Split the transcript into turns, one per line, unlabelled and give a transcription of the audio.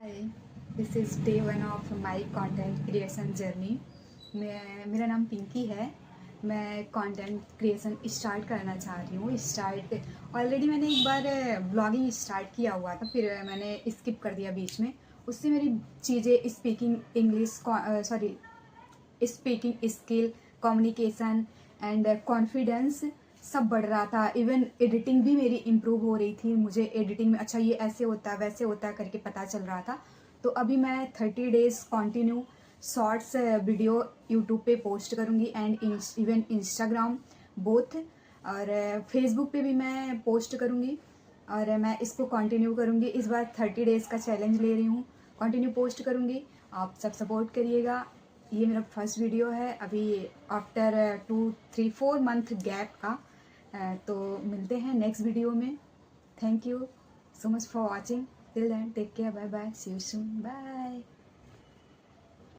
Hi, this is day one of my content creation journey. मेरा नाम पिंकी है। मैं कंटेंट क्रिएशन स्टार्ट करना चाह रही हूँ। ऑलरेडी मैंने एक बार ब्लॉगिंग स्टार्ट किया हुआ था, फिर मैंने स्किप कर दिया बीच में। उससे मेरी चीज़ें speaking skill, communication and confidence सब बढ़ रहा था। इवन एडिटिंग भी मेरी इम्प्रूव हो रही थी। मुझे एडिटिंग में अच्छा ये ऐसे होता है वैसे होता है करके पता चल रहा था। तो अभी मैं 30 days continue shorts video YouTube पे पोस्ट करूँगी एंड इवन इंस्टाग्राम बोथ, और फेसबुक पे भी मैं पोस्ट करूँगी। और मैं इसको कंटिन्यू करूँगी। इस बार 30 डेज़ का चैलेंज ले रही हूँ, कंटिन्यू पोस्ट करूँगी। आप सब सपोर्ट करिएगा। ये मेरा फर्स्ट वीडियो है अभी आफ्टर 2 3 4 मंथ गैप का। तो मिलते हैं नेक्स्ट वीडियो में। Thank you so much for watching. Till then take care, bye bye, see you soon, bye.